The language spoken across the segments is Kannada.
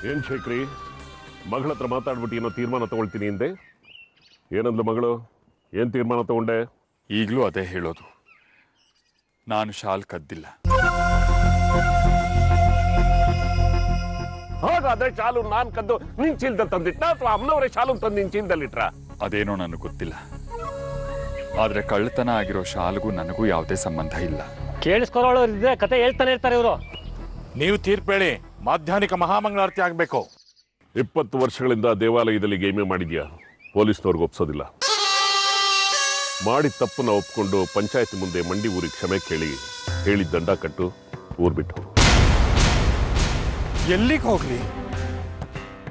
ಏನ್ ಶೇಖರಿ ಮಗಳ ಹತ್ರ ಮಾತಾಡ್ಬಿಟ್ಟು ಏನೋ ತೀರ್ಮಾನ ತಗೊಳ್ತೀನಿ ಹಿಂದೆ ಏನಂದ್ಲು ಮಗಳು ಏನ್ ತೀರ್ಮಾನ ತಗೊಂಡೆ ಈಗಲೂ ಅದೇ ಹೇಳೋದು ನಾನು ಶಾಲ್ ಕದ್ದಿಲ್ಲ ಹಾಗಾದ್ರೆ ಶಾಲು ನಾನ್ ಕದ್ದು ನಿನ್ ಚೀಲದಲ್ಲಿ ತಂದಿಟ್ಟ ಅಥವಾ ಅಮ್ಮನವರೇ ಶಾಲು ತಂದು ನಿನ್ ಚೀಲದಲ್ಲಿಟ್ರ ಅದೇನೋ ನನಗೆ ಗೊತ್ತಿಲ್ಲ ಆದ್ರೆ ಕಳ್ಳತನ ಆಗಿರೋ ಶಾಲ್ಗೂ ನನಗೂ ಯಾವುದೇ ಸಂಬಂಧ ಇಲ್ಲ ಕೇಳಿಸ್ಕೊಳ್ಳೋರಿದ್ರೆ ಕತೆ ಹೇಳ್ತಾನೆ ಇರ್ತಾರೆ ಇವರು ನೀವು ತೀರ್ಪೇಳಿ ಮಾಧ್ಯಾಹ್ನಿಕ ಮಹಾಮಂಗಳಾರತಿ ಆಗ್ಬೇಕು 20 ವರ್ಷಗಳಿಂದ ದೇವಾಲಯದಲ್ಲಿ ಗೇಮೆ ಮಾಡಿದ್ಯಾ ಪೊಲೀಸ್ನವ್ರಿಗೆ ಒಪ್ಸೋದಿಲ್ಲ ಮಾಡಿದ ತಪ್ಪನ್ನ ಒಪ್ಕೊಂಡು ಪಂಚಾಯತ್ ಮುಂದೆ ಮಂಡಿ ಊರಿಗೆ ಕ್ಷಮೆ ಕೇಳಿ ಹೇಳಿದ ದಂಡ ಕಟ್ಟು ಊರ್ ಬಿಟ್ಟು ಎಲ್ಲಿಗೆ ಹೋಗ್ಲಿ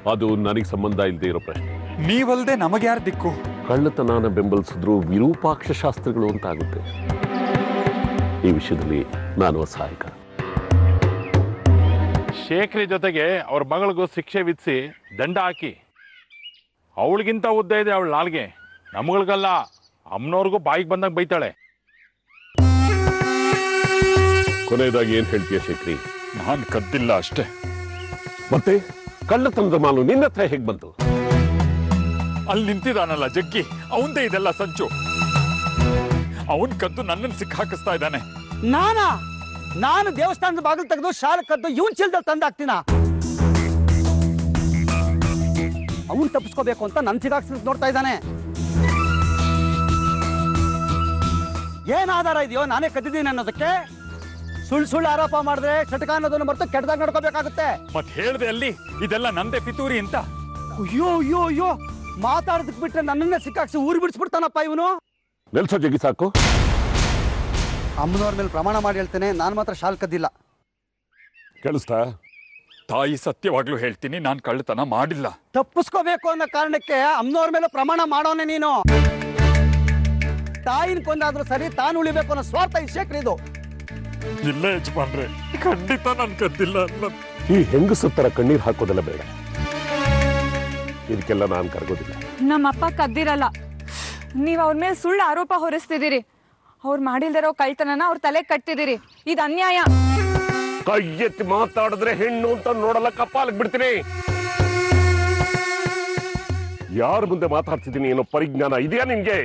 ಅದು ನನಗೆ ಸಂಬಂಧ ಇಲ್ಲದೆ ಇರೋ ಪ್ರಶ್ನೆ ನೀವಲ್ದೆ ನಮಗೆ ಯಾರು ದಿಕ್ಕು ಕಳ್ಳತನಾನ ಬೆಂಬಲಿಸಿದ್ರು ವಿರೂಪಾಕ್ಷ ಶಾಸ್ತ್ರಿಗಳು ಅಂತ ಆಗುತ್ತೆ ಈ ವಿಷಯದಲ್ಲಿ ನಾನು ಸಹಾಯಕ ಶೇಖರಿ ಜೊತೆಗೆ ಅವ್ರ ಮಗಳಿಗೂ ಶಿಕ್ಷೆ ವಿಧಿಸಿ ದಂಡ ಹಾಕಿ ಅವಳಿಗಿಂತ ಉದ್ದ ಇದೆ ಅವಳ ನಾಲ್ಗೆ ನಮ್ಗಳಿಗಲ್ಲ ಅಮ್ಮನವ್ರಿಗೂ ಬಾಯಿಗೆ ಬಂದಾಗ ಬೈತಾಳೆ ಕೊನೆಯದಾಗಿ ಏನ್ ಹೇಳ್ತೀಯ ಶೇಖರಿ ನಾನು ಕದ್ದಿಲ್ಲ ಅಷ್ಟೇ ಮತ್ತೆ ಕಳ್ಳತನದ ಮಾಲು ನಿನ್ನ ಹತ್ರ ಹೇಗ್ ಬಂತು ಅಲ್ಲಿ ನಿಂತಿದಾನಲ್ಲ ಜಗ್ಗಿ ಅವಂದೇ ಇದೆಲ್ಲ ಸಂಚು ಅವನ್ ಕದ್ದು ನನ್ನನ್ನು ಸಿಕ್ಕಾಕಿಸ್ತಾ ಇದ್ದಾನೆ ನಾನು ದೇವಸ್ಥಾನದ ಬಾಗಿಲು ತೆಗೆದು ಶಾಲೆ ಕದ್ದು ಇವನ್ ಚೀಲದಲ್ಲಿ ತಂದಾಕ್ತೀನ ಅವನ್ ತಪ್ಪಿಸ್ಕೋಬೇಕು ಅಂತ ನನ್ ಸಿಗಾಕ್ಸ್ ನೋಡ್ತಾ ಇದ್ದಾನೆ ಏನ್ ಆಧಾರ ಇದೆಯೋ ನಾನೇ ಕದ್ದಿದ್ದೀನಿ ಅನ್ನೋದಕ್ಕೆ ಸುಳ್ಳು ಆರೋಪ ಮಾಡಿದ್ರೆ ಷಟಕ ಅನ್ನೋದನ್ನು ಮರೆತು ಕೆಟ್ಟದಾಗ ನಡ್ಕೋಬೇಕಾಗುತ್ತೆ ಮತ್ ಹೇಳ್ದೆ ಅಲ್ಲಿ ಇದೆಲ್ಲ ನಂದೇ ಪಿತೂರಿ ಅಂತ ಅಯ್ಯೋ ಮಾತಾಡದಕ್ ಬಿಟ್ರೆ ನನ್ನನ್ನೇ ಸಿಕ್ಕಾಕ್ಸಿ ಊರು ಬಿಡಿಸ್ಬಿಡ್ತಾನಪ್ಪ ಇವನು ನೆಲ್ಸೋ ಜಗಿ ಸಾಕು ಅಮ್ಮನವ್ರ ಮೇಲೆ ಪ್ರಮಾಣ ಮಾಡಿ ಹೇಳ್ತೇನೆ ನಾನು ಮಾತ್ರ ಶಾಲ್ ಕದ್ದಿಲ್ಲ ಕೇಳಿಸ್ತಾ ತಾಯಿ ಸತ್ಯವಾಗ್ಲೂ ಹೇಳ್ತೀನಿ ನಾನು ಕಳ್ಳತನ ಮಾಡಿಲ್ಲ ತಪ್ಪಿಸ್ಕೋಬೇಕು ಅನ್ನೋ ಕಾರಣಕ್ಕೆ ಅಮ್ಮನವ್ರ ಮೇಲೆ ಪ್ರಮಾಣ ಮಾಡೋನೆ ನೀನು ತಾಯಿನ ಕೊಂದಾದ್ರೂ ಸರಿ ತಾನು ಉಳಿಬೇಕು ಅನ್ನೋ ಸ್ವಾರ್ಥ ಈ ಶೇಖರ್ ಇದು ಇಲ್ಲ ಯಜಮಾನ್ರೆ ಖಂಡಿತ ನಾನು ಕದ್ದಿಲ್ಲ ಈ ಹೆಂಗಸರ ತರ ಕಣ್ಣೀರ್ ಹಾಕೋದೆಲ್ಲ ಬೇಡ ಇದಕ್ಕೆಲ್ಲ ನಾನು ಕರ್ಗೋದಿಲ್ಲ ನಮ್ಮಪ್ಪ ಕದ್ದಿರಲ್ಲ ನೀವ್ ಅವ್ರ ಮೇಲೆ ಸುಳ್ಳು ಆರೋಪ ಹೊರಿಸ್ತಿದ್ದೀರಿ ಅವ್ರು ಮಾಡಿಲ್ದಿರೋ ಕಳ್ತನನ ಅವ್ರ ತಲೆ ಕಟ್ತಿದ್ದೀರಿ ಇದು ಅನ್ಯಾಯ ಕೈ ಎತ್ತಿ ಮಾತಾಡಿದ್ರೆ ಹೆಣ್ಣು ಅಂತ ನೋಡಲ್ಲ ಕಪ್ಪಾಲಕ್ ಬಿಡ್ತೀನಿ ಯಾರ ಮುಂದೆ ಮಾತಾಡ್ತಿದ್ದೀನಿ ಏನೋ ಪರಿಜ್ಞಾನ ಇದೆಯಾ ನಿನ್ಗೆ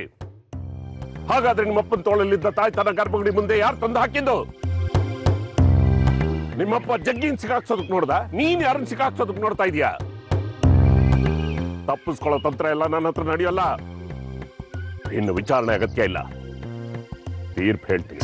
ಹಾಗಾದ್ರೆ ನಿಮ್ಮಪ್ಪನ ತೋಳಲ್ಲಿದ್ದ ತಾಯ್ತನ ಗರ್ಭಗುಡಿ ಮುಂದೆ ಯಾರು ತಂದು ಹಾಕಿದ್ದು ನಿಮ್ಮಪ್ಪ ಜಗ್ಗಿನ ಸಿಕ್ಕಾಕ್ಸೋದಕ್ ನೋಡ್ದ ನೀನ್ ಯಾರನ್ನ ಸಿಕ್ಕಾಕ್ಸೋದಕ್ ನೋಡ್ತಾ ಇದೀಯಾ ತಪ್ಪಿಸ್ಕೊಳ್ಳೋ ತಂತ್ರ ಎಲ್ಲ ನನ್ನ ಹತ್ರ ನಡೆಯಲ್ಲ ಇನ್ನು ವಿಚಾರಣೆ ಅಗತ್ಯ ಇಲ್ಲ ತೀರ್ಪು ಹೇಳ್ತೀನಿ